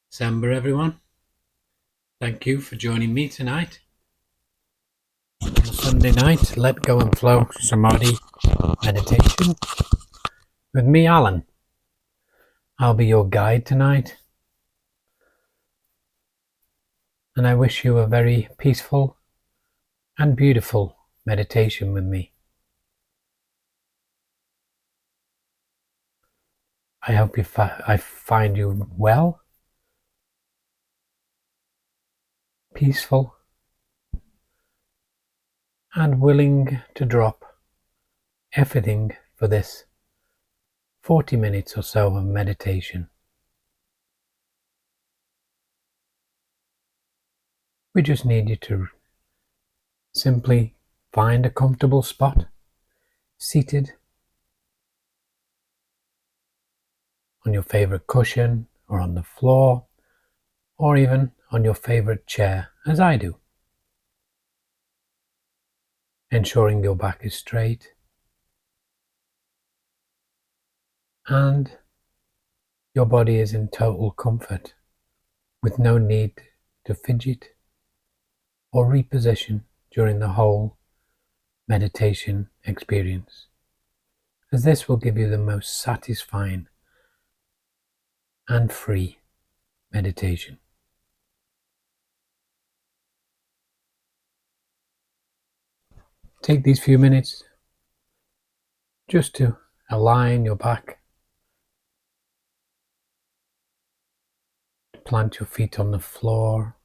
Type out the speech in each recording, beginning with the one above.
Samba, everyone. Thank you for joining me tonight. On a Sunday night, Let Go and Flow Samadhi meditation with me, Alan. I'll be your guide tonight, and I wish you a very peaceful and beautiful meditation with me. I hope I find you well, peaceful, and willing to drop everything for this 40 minutes or so of meditation. We just need you to simply find a comfortable spot, seated on your favorite cushion or on the floor or even on your favorite chair, as I do. Ensuring your back is straight and your body is in total comfort with no need to fidget or reposition during the whole meditation experience, as this will give you the most satisfying and free meditation. Take these few minutes just to align your back, plant your feet on the floor,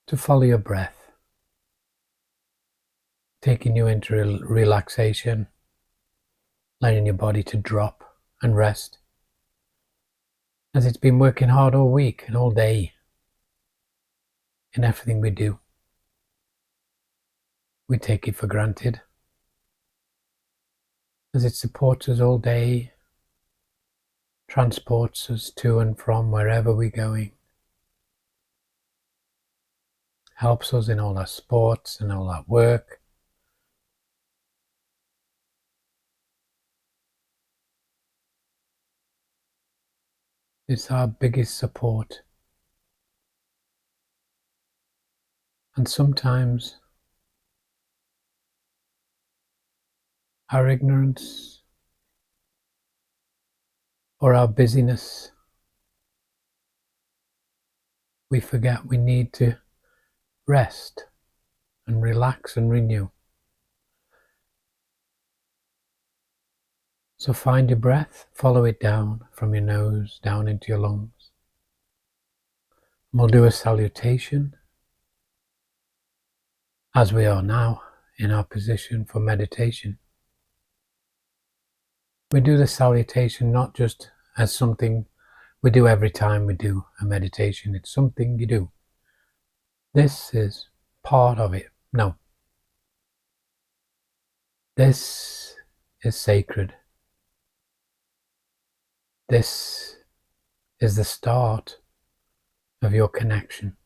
to follow your breath, taking you into relaxation, letting your body to drop and rest, as it's been working hard all week and all day in everything we do. We take it for granted, as it supports us all day, transports us to and from wherever we're going, helps us in all our sports and all our work. It's our biggest support. And sometimes our ignorance or our busyness, we forget we need to rest and relax and renew. So find your breath, follow it down from your nose down into your lungs. And we'll do a salutation as we are now in our position for meditation. We do the salutation not just as something we do every time we do a meditation. It's something you do. This is part of it. No. This is sacred. This is the start of your connection.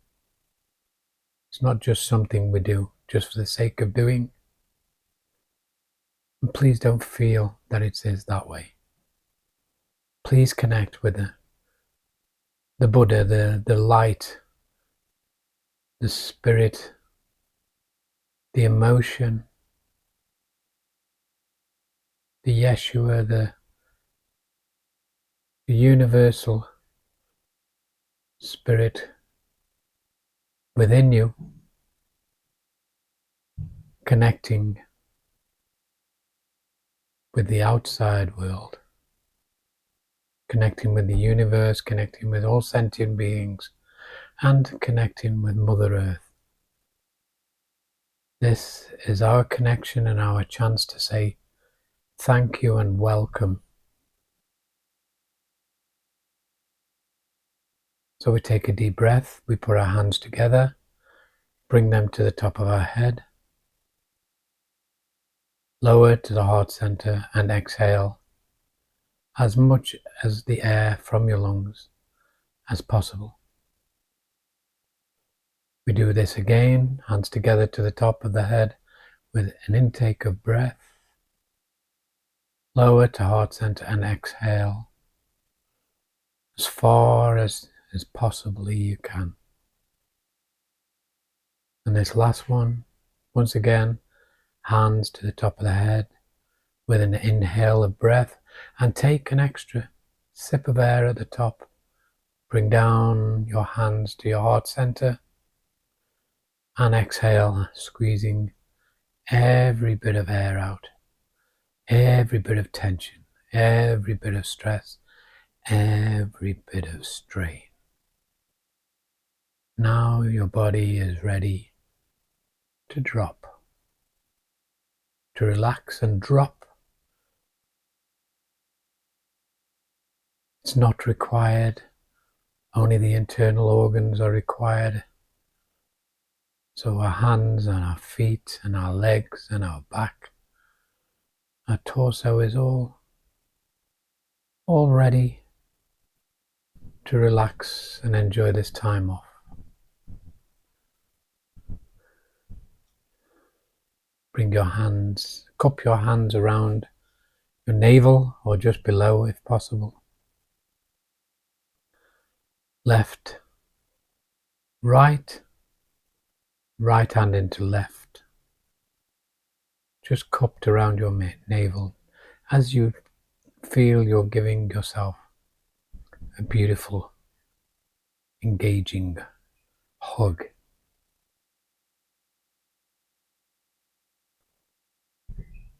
It's not just something we do just for the sake of doing. And please don't feel that it is that way. Please connect with the Buddha, the light, the spirit, the emotion, the Yeshua, the universal spirit within you, connecting with the outside world, connecting with the universe, connecting with all sentient beings, and connecting with Mother Earth. This is our connection and our chance to say thank you and welcome. So we take a deep breath, we put our hands together, bring them to the top of our head, lower to the heart center, and exhale as much as the air from your lungs as possible. We do this again, hands together to the top of the head with an intake of breath, lower to heart center, and exhale as far as possibly you can. And this last one, once again, hands to the top of the head with an inhale of breath, and take an extra sip of air at the top. Bring down your hands to your heart center and exhale, squeezing every bit of air out, every bit of tension, every bit of stress, every bit of strain. Now your body is ready to drop, to relax and drop. It's not required, only the internal organs are required. So our hands and our feet and our legs and our back, our torso is all ready to relax and enjoy this time off. Bring your hands, cup your hands around your navel or just below if possible. Left, right hand into left. Just cupped around your navel as you feel you're giving yourself a beautiful, engaging hug.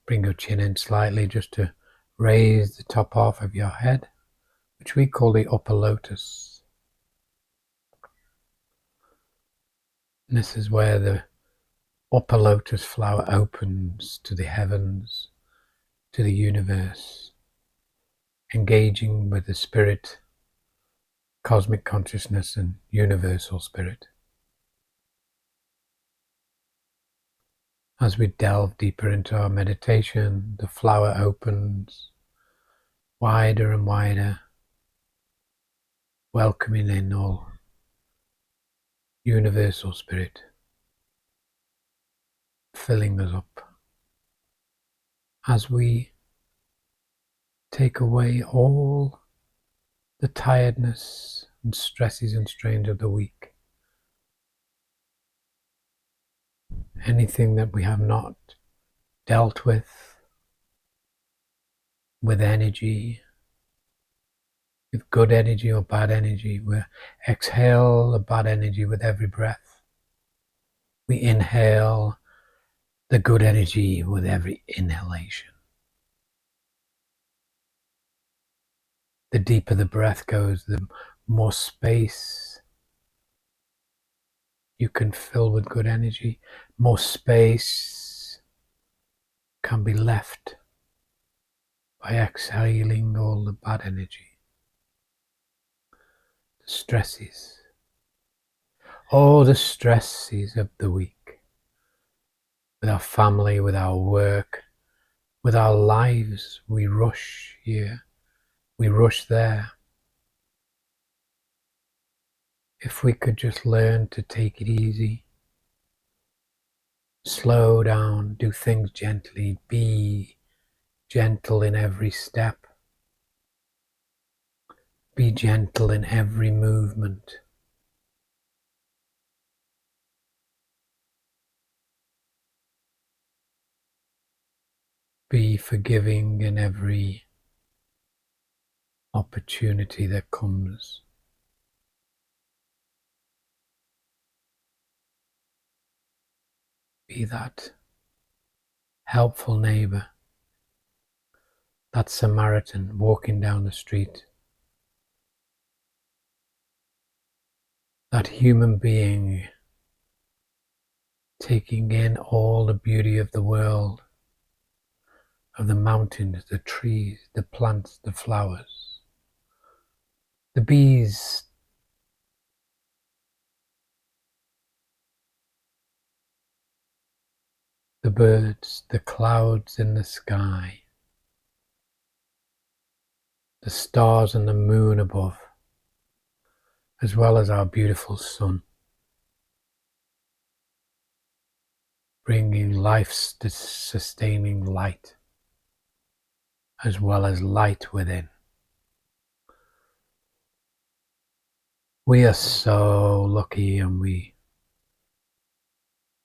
Bring your chin in slightly just to raise the top half of your head, which we call the upper lotus. And this is where the upper lotus flower opens to the heavens, to the universe, engaging with the spirit, cosmic consciousness, and universal spirit. As we delve deeper into our meditation, the flower opens wider and wider, welcoming in all universal spirit, filling us up. As we take away all the tiredness and stresses and strains of the week, anything that we have not dealt with energy, with good energy or bad energy, we exhale the bad energy with every breath. We inhale the good energy with every inhalation. The deeper the breath goes, the more space you can fill with good energy, more space can be left by exhaling all the bad energy, the stresses, all the stresses of the week, with our family, with our work, with our lives. We rush here, we rush there. If we could just learn to take it easy, slow down, do things gently, be gentle in every step, be gentle in every movement. Be forgiving in every opportunity that comes. Be that helpful neighbor, that Samaritan walking down the street, that human being taking in all the beauty of the world, of the mountains, the trees, the plants, the flowers, the bees, the birds, the clouds in the sky, the stars and the moon above, as well as our beautiful sun, bringing life's sustaining light. as well as light within. We are so lucky, and we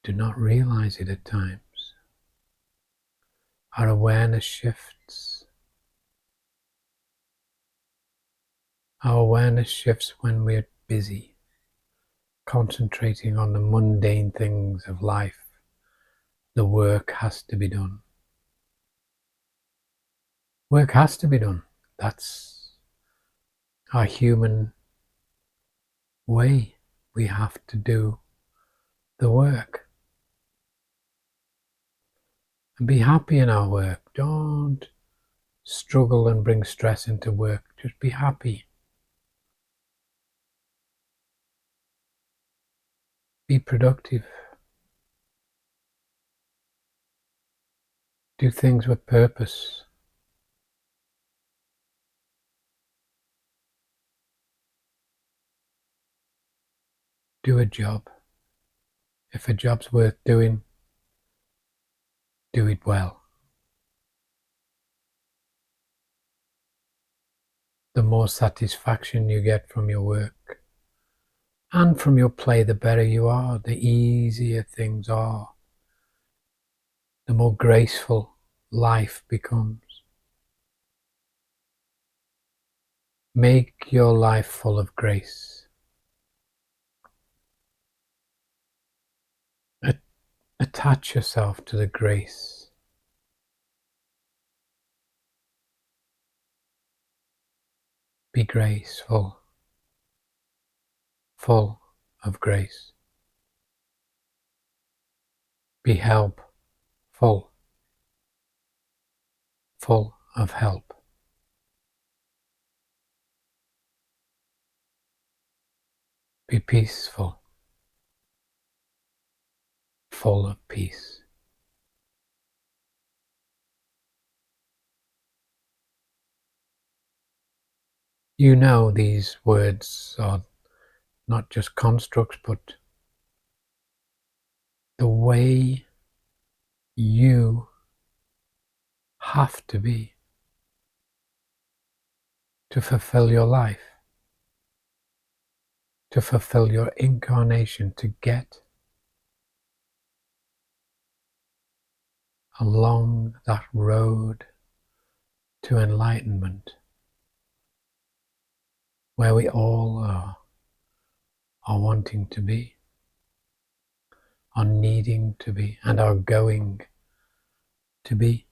do not realize it at times. Our awareness shifts. Our awareness shifts when we're busy, concentrating on the mundane things of life. The work has to be done. Work has to be done. That's our human way. We have to do the work. And be happy in our work. Don't struggle and bring stress into work. Just be happy. Be productive. Do things with purpose. Do a job. If a job's worth doing, do it well. The more satisfaction you get from your work and from your play, the better you are, the easier things are, the more graceful life becomes. Make your life full of grace. Attach yourself to the grace. Be graceful, full of grace. Be helpful, full of help. Be peaceful, full of peace. You know these words are not just constructs, but the way you have to be to fulfill your life, to fulfill your incarnation, to get along that road to enlightenment, where we all are wanting to be, are needing to be, and are going to be.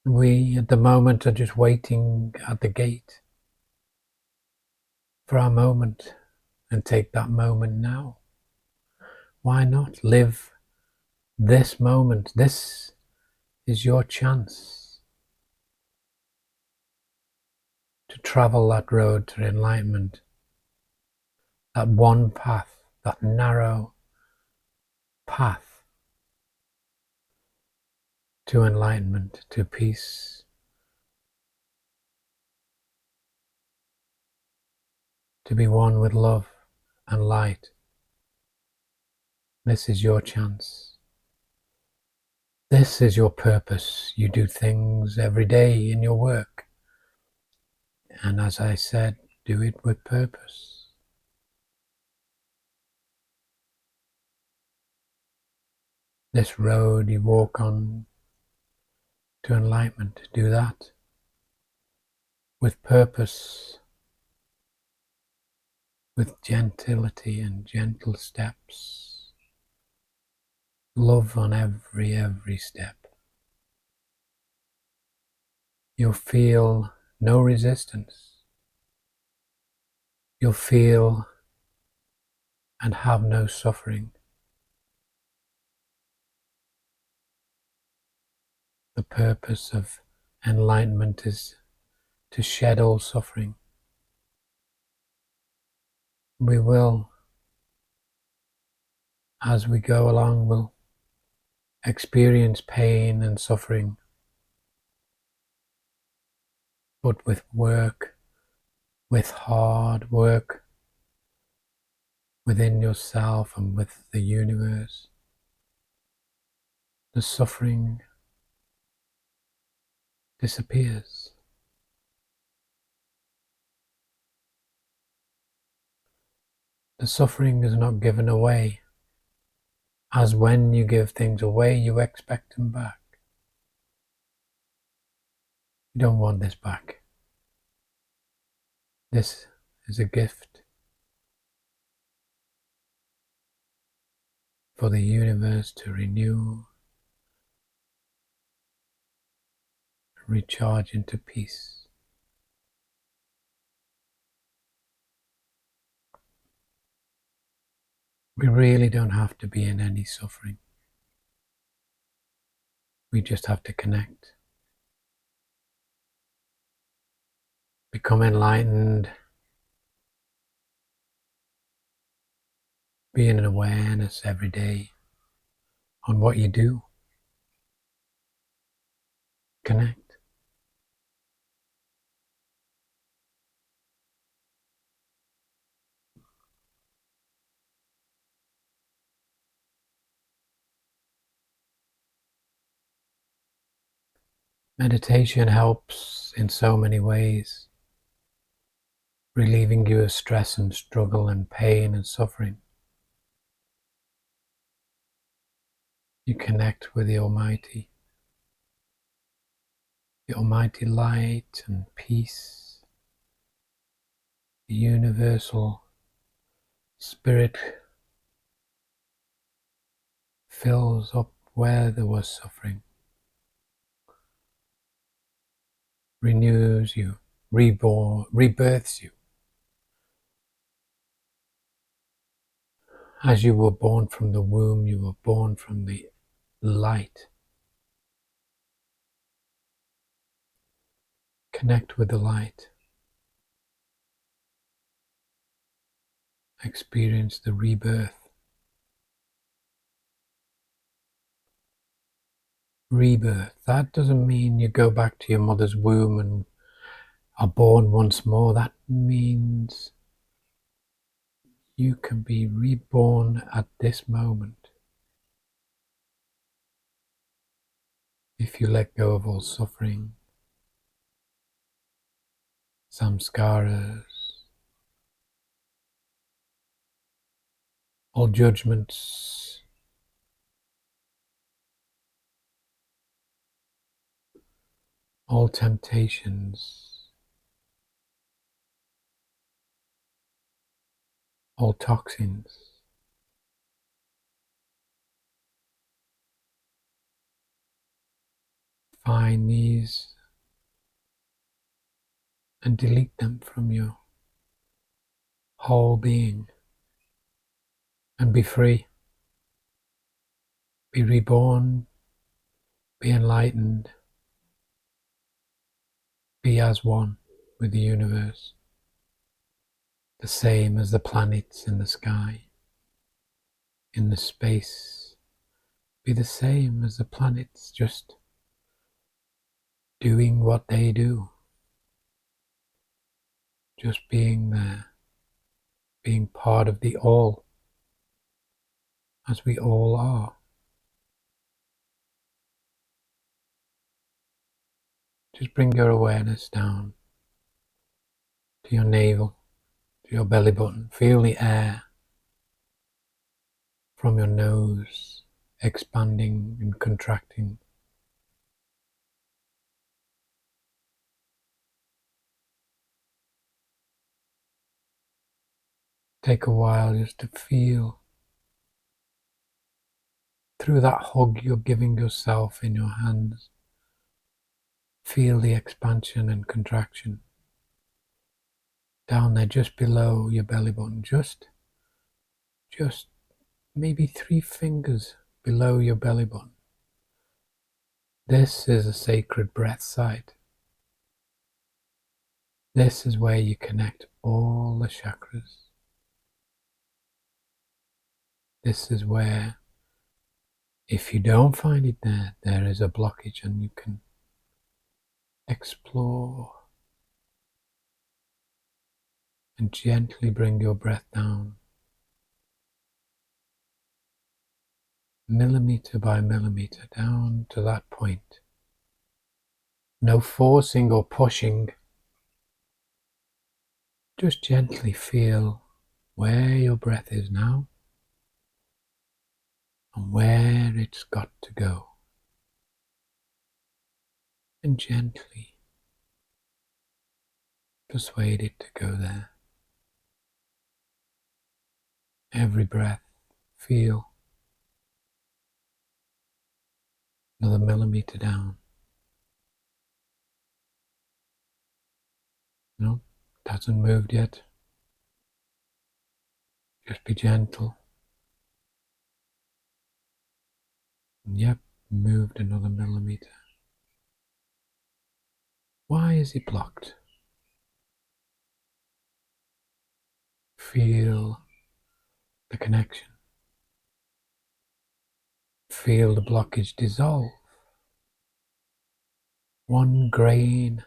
We at the moment are just waiting at the gate for our moment, and take that moment now. Why not live this moment? This is your chance to travel that road to enlightenment, that one path, that narrow path to enlightenment, to peace, to be one with love and light. This is your chance. This is your purpose. You do things every day in your work. And as I said, do it with purpose. This road you walk on to enlightenment, do that with purpose, with gentility and gentle steps. Love on every step. You'll feel no resistance. You'll feel and have no suffering. The purpose of enlightenment is to shed all suffering. We will, as we go along, will experience pain and suffering, but with work, with hard work within yourself and with the universe, the suffering disappears. The suffering is not given away, as when you give things away, you expect them back. You don't want this back. This is a gift for the universe to renew, recharge into peace. We really don't have to be in any suffering. We just have to connect. Become enlightened. Be in an awareness every day on what you do. Connect. Meditation helps in so many ways, relieving you of stress and struggle and pain and suffering. You connect with the Almighty light and peace, the universal spirit fills up where there was suffering, renews you, rebirths you. As you were born from the womb, you were born from the light. Connect with the light. Experience the rebirth. Rebirth. That doesn't mean you go back to your mother's womb and are born once more. That means you can be reborn at this moment. If you let go of all suffering, samskaras, all judgments, all temptations, all toxins, find these and delete them from your whole being and be free. Be reborn, be enlightened, be as one with the universe, the same as the planets in the sky, in the space. Be the same as the planets, just doing what they do, just being there, being part of the all, as we all are. Just bring your awareness down to your navel, to your belly button. Feel the air from your nose expanding and contracting. Take a while just to feel through that hug you're giving yourself in your hands. Feel the expansion and contraction down there just below your belly button, just maybe 3 fingers below your belly button. This is a sacred breath site. This is where you connect all the chakras. This is where, if you don't find it there, there is a blockage and you can explore and gently bring your breath down. millimeter by millimeter down to that point. No forcing or pushing. Just gently feel where your breath is now and where it's got to go. And gently persuade it to go there. Every breath, feel another millimeter down. No, hasn't moved yet. Just be gentle. Yep, moved another millimeter. Why is it blocked? Feel the connection. Feel the blockage dissolve. One grain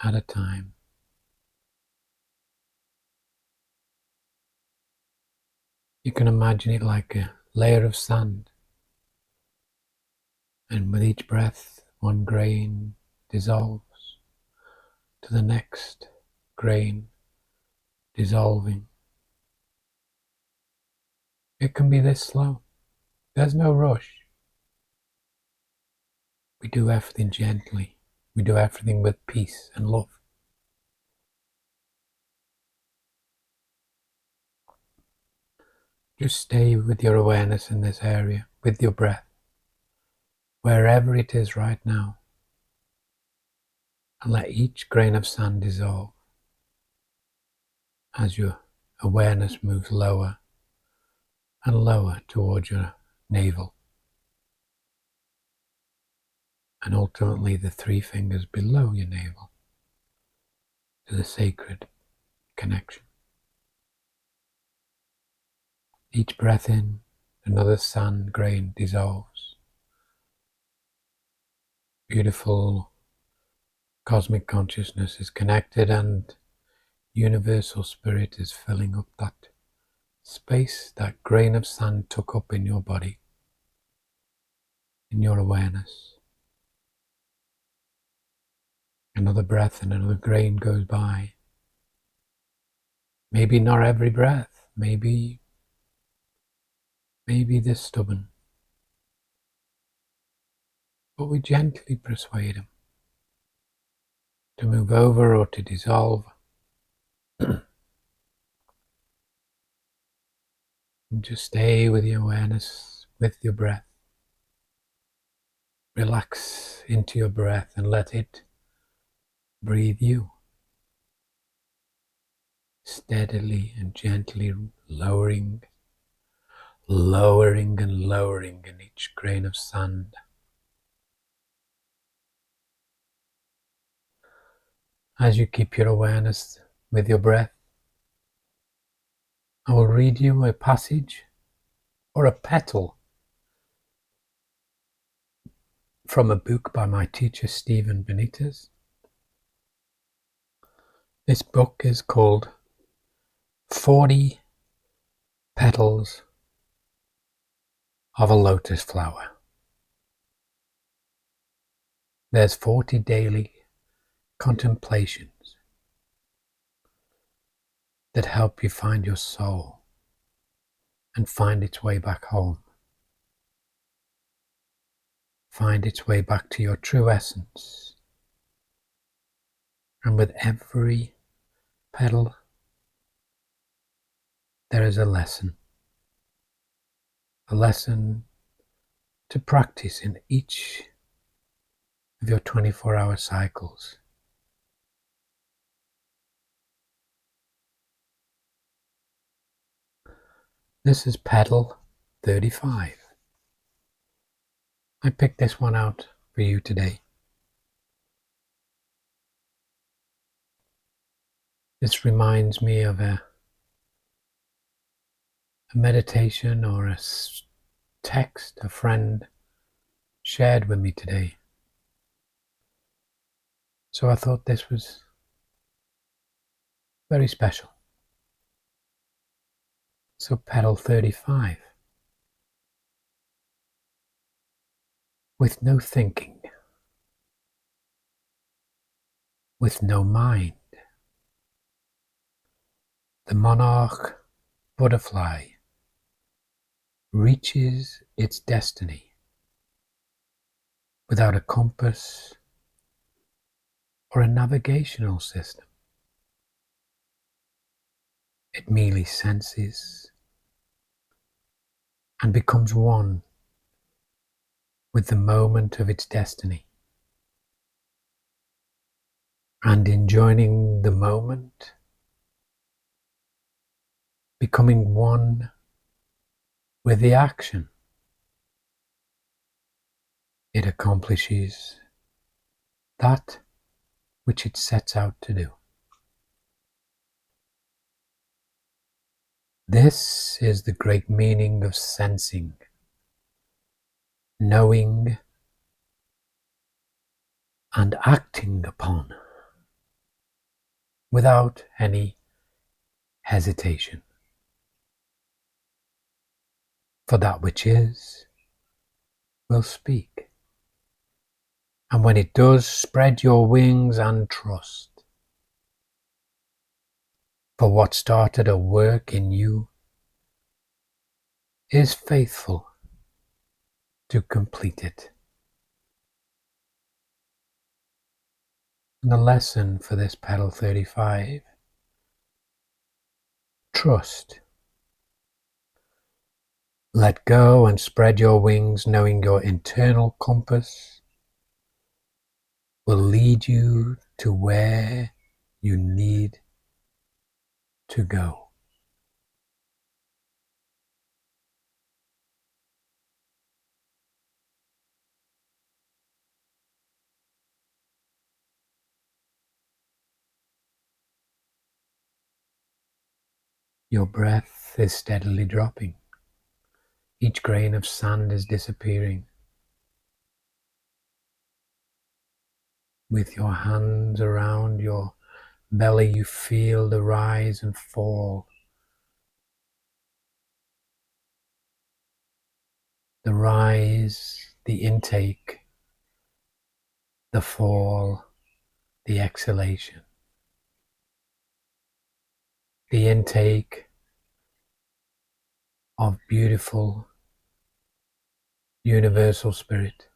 at a time. You can imagine it like a layer of sand. And with each breath, one grain dissolves to the next grain dissolving. It can be this slow. There's no rush. We do everything gently. We do everything with peace and love. Just stay with your awareness in this area, with your breath, wherever it is right now, and let each grain of sand dissolve as your awareness moves lower and lower towards your navel, and ultimately the 3 fingers below your navel to the sacred connection. Each breath in, another sand grain dissolves. Beautiful cosmic consciousness is connected, and universal spirit is filling up that space that grain of sand took up in your body, in your awareness. Another breath and another grain goes by. Maybe not every breath, maybe they're stubborn. But we gently persuade them to move over or to dissolve. And just stay with your awareness, with your breath. Relax into your breath and let it breathe you. Steadily and gently lowering and lowering in each grain of sand. As you keep your awareness with your breath, I will read you a passage or a petal from a book by my teacher Stephen Benitez. This book is called 40 Petals of a Lotus Flower. There's 40 daily contemplations that help you find your soul and find its way back home. Find its way back to your true essence. And with every petal, there is a lesson to practice in each of your 24-hour cycles. This is petal 35. I picked this one out for you today. This reminds me of a meditation or a text a friend shared with me today. So I thought this was very special. So petal 35. with no thinking, with no mind. The monarch butterfly reaches its destiny without a compass or a navigational system. It merely senses and becomes one with the moment of its destiny. And in joining the moment, becoming one with the action, it accomplishes that which it sets out to do. This is the great meaning of sensing, knowing and acting upon without any hesitation. For that which is will speak. And when it does, spread your wings and trust. For what started a work in you is faithful to complete it. And the lesson for this petal 35, trust. Let go and spread your wings, knowing your internal compass will lead you to where you need to go. Your breath is steadily dropping. Each grain of sand is disappearing. With your hands around your belly, you feel the rise and fall. The rise, the intake, the fall, the exhalation. The intake of beautiful, universal spirit.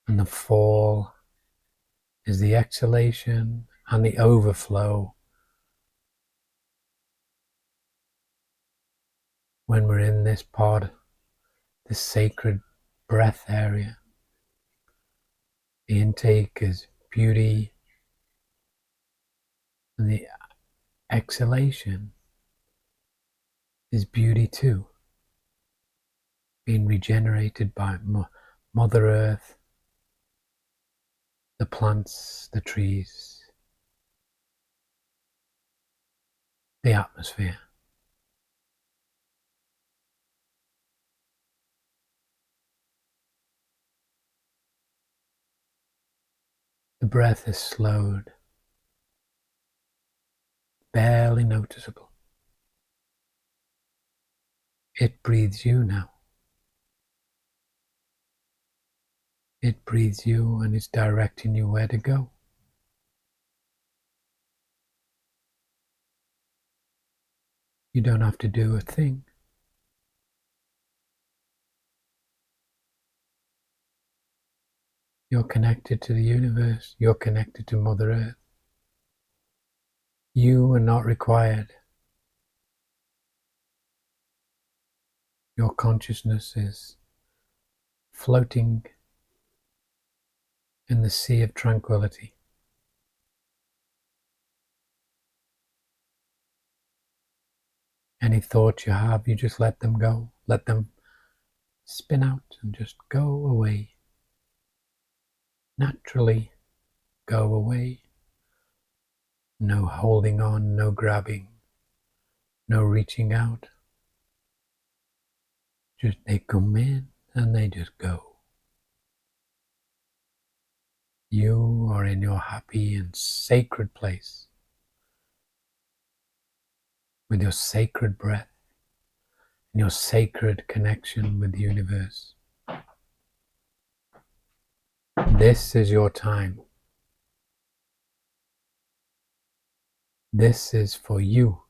And the fall is the exhalation and the overflow when we're in this pod, this sacred breath area. The intake is beauty, and the exhalation is beauty too, being regenerated by Mother Earth, the plants, the trees, the atmosphere. The breath is slowed, barely noticeable. It breathes you now. It breathes you and it's directing you where to go. You don't have to do a thing. You're connected to the universe. You're connected to Mother Earth. You are not required. Your consciousness is floating in the sea of tranquility. Any thoughts you have, you just let them go. Let them spin out and just go away. Naturally go away. No holding on, no grabbing, no reaching out. Just they come in and they just go. You are in your happy and sacred place with your sacred breath. in your sacred connection with the universe. This is your time. This is for you.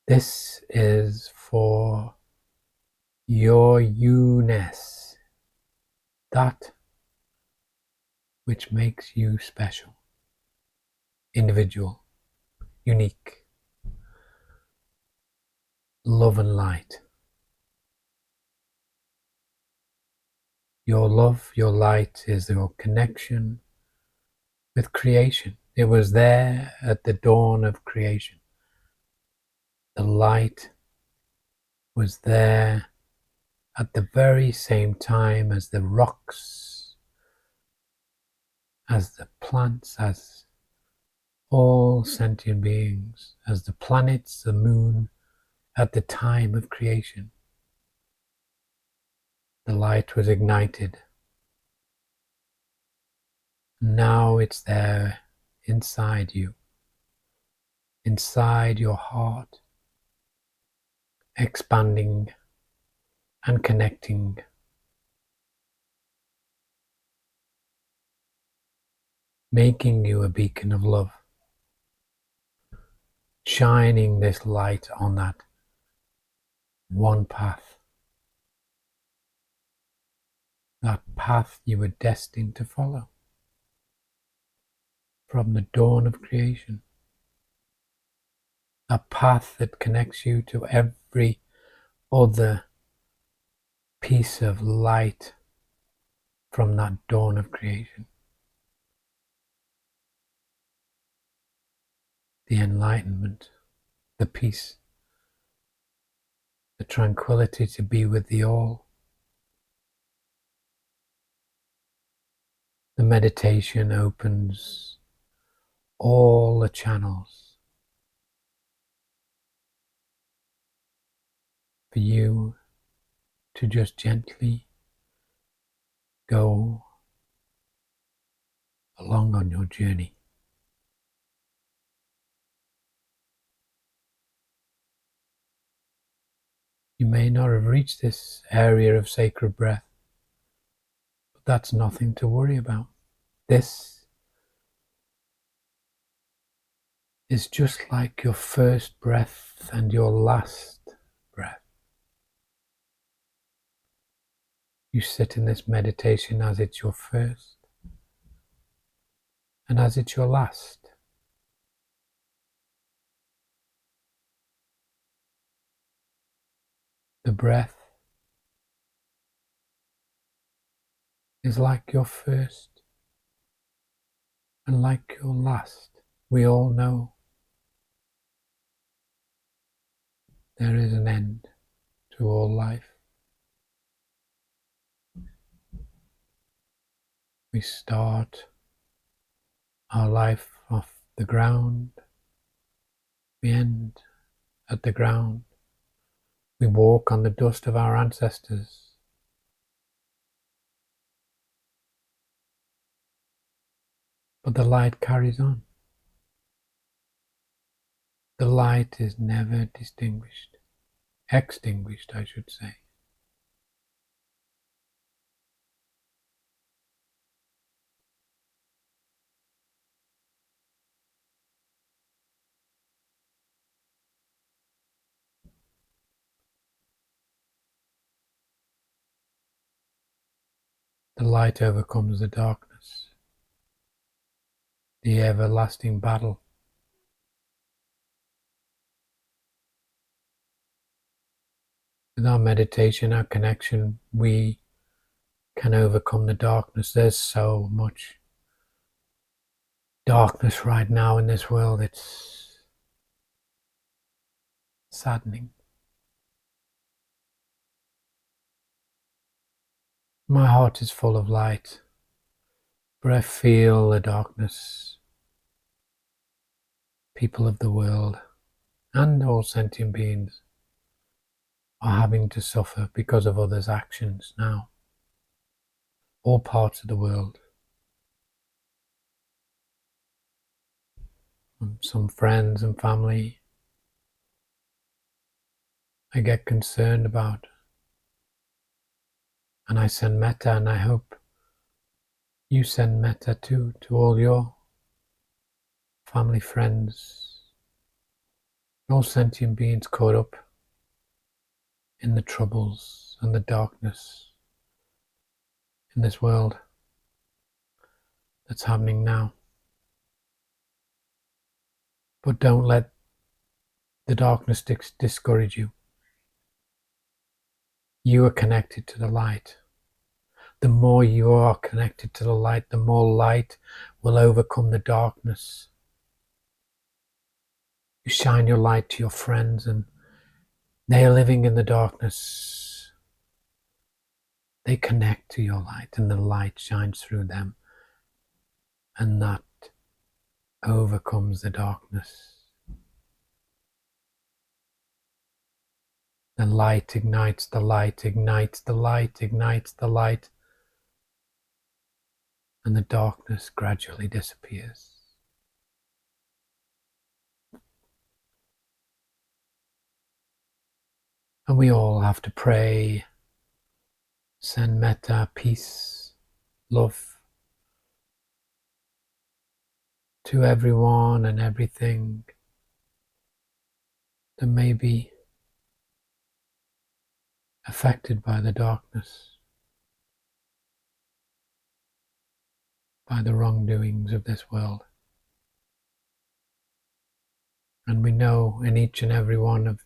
This is for your you-ness, that which makes you special, individual, unique, love and light. Your love, your light is your connection with creation. It was there at the dawn of creation. The light was there at the very same time as the rocks, as the plants, as all sentient beings, as the planets, the moon, at the time of creation. The light was ignited. Now it's there inside you, inside your heart, expanding and connecting, making you a beacon of love, shining this light on that one path, that path you were destined to follow from the dawn of creation, a path that connects you to every other piece of light from that dawn of creation. The enlightenment, the peace, the tranquility to be with the all. The meditation opens all the channels for you to just gently go along on your journey. You may not have reached this area of sacred breath, but that's nothing to worry about. This is just like your first breath and your last breath. You sit in this meditation as it's your first and as it's your last. The breath is like your first and like your last. We all know there is an end to all life. We start our life off the ground. We end at the ground. We walk on the dust of our ancestors. But the light carries on. The light is never extinguished, I should say. The light overcomes the darkness, the everlasting battle. With our meditation, our connection, we can overcome the darkness. There's so much darkness right now in this world. It's saddening. My heart is full of light, but I feel the darkness. People of the world and all sentient beings are having to suffer because of others' actions now. All parts of the world. Some friends and family I get concerned about. And I send metta, and I hope you send metta too to all your family, friends, all sentient beings caught up in the troubles and the darkness in this world that's happening now. But don't let the darkness discourage you. You are connected to the light. The more you are connected to the light, the more light will overcome the darkness. You shine your light to your friends, and they are living in the darkness. They connect to your light, and the light shines through them, and that overcomes the darkness. The light ignites the light, ignites the light, ignites the light, and the darkness gradually disappears. And we all have to pray, send metta, peace, love to everyone and everything that may be affected by the darkness, by the wrongdoings of this world. And we know in each and every one of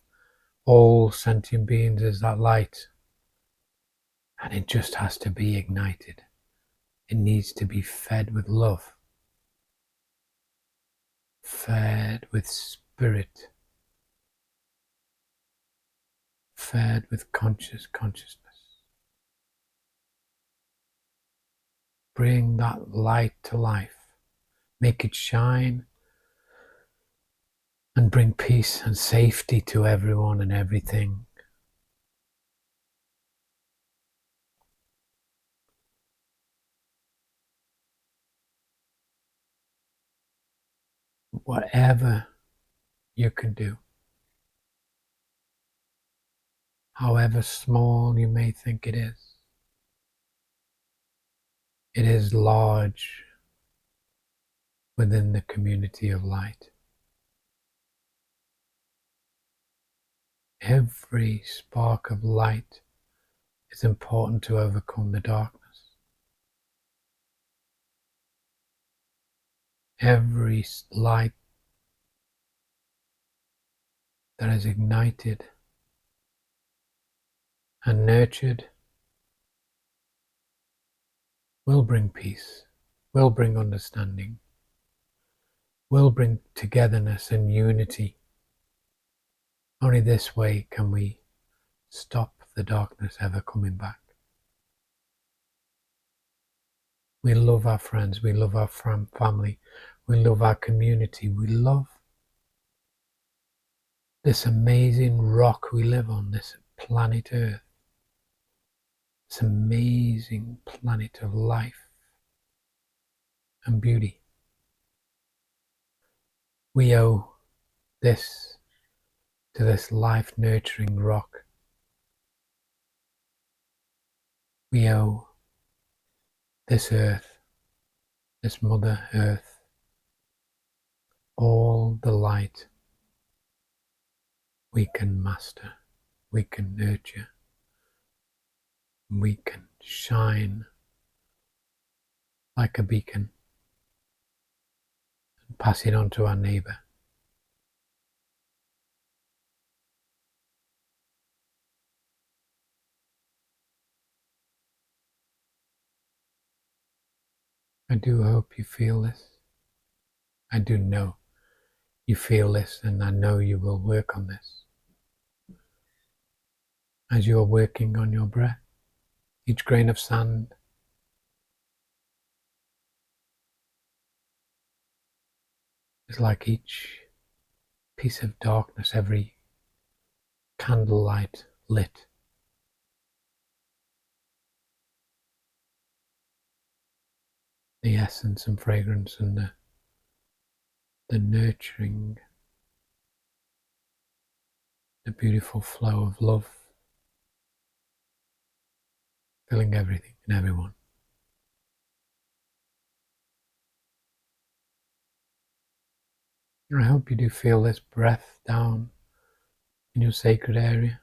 all sentient beings is that light, and it just has to be ignited. It needs to be fed with love, fed with spirit, fed with consciousness. Bring that light to life, make it shine, and bring peace and safety to everyone and everything. Whatever you can do, however small you may think it is large within the community of light. Every spark of light is important to overcome the darkness. Every light that is ignited and nurtured will bring peace, will bring understanding, will bring togetherness and unity. Only this way can we stop the darkness ever coming back. We love our friends, we love our family, we love our community, we love this amazing rock we live on, this planet Earth, this amazing planet of life and beauty. We owe this to this life nurturing rock. We owe this earth, this Mother Earth, all the light we can master, we can nurture, we can shine like a beacon and pass it on to our neighbour. I do hope you feel this. I do know you feel this, and I know you will work on this. As you are working on your breath, each grain of sand is like each piece of darkness, every candlelight lit. The essence and fragrance and the nurturing, a beautiful flow of love filling everything and everyone. And I hope you do feel this breath down in your sacred area.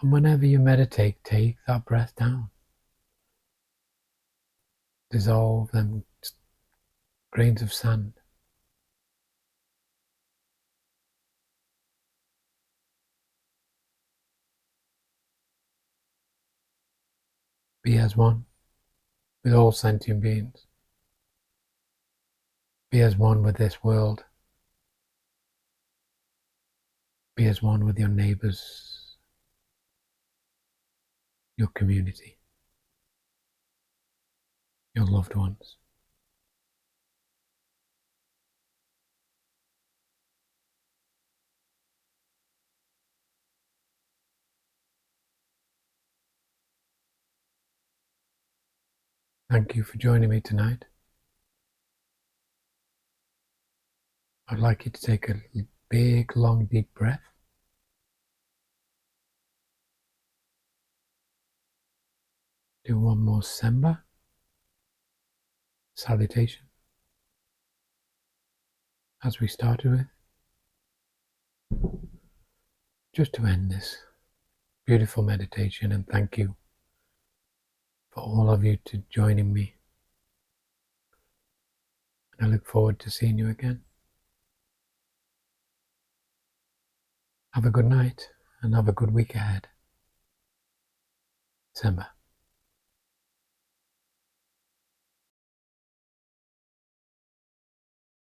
And whenever you meditate, take that breath down. Dissolve them grains of sand. Be as one with all sentient beings. Be as one with this world. Be as one with your neighbors, your community, your loved ones. Thank you for joining me tonight. I'd like you to take a big, long, deep breath. Do one more Samba salutation, as we started with, just to end this beautiful meditation, and thank you for all of you to joining me. And I look forward to seeing you again. Have a good night and have a good week ahead. Samba.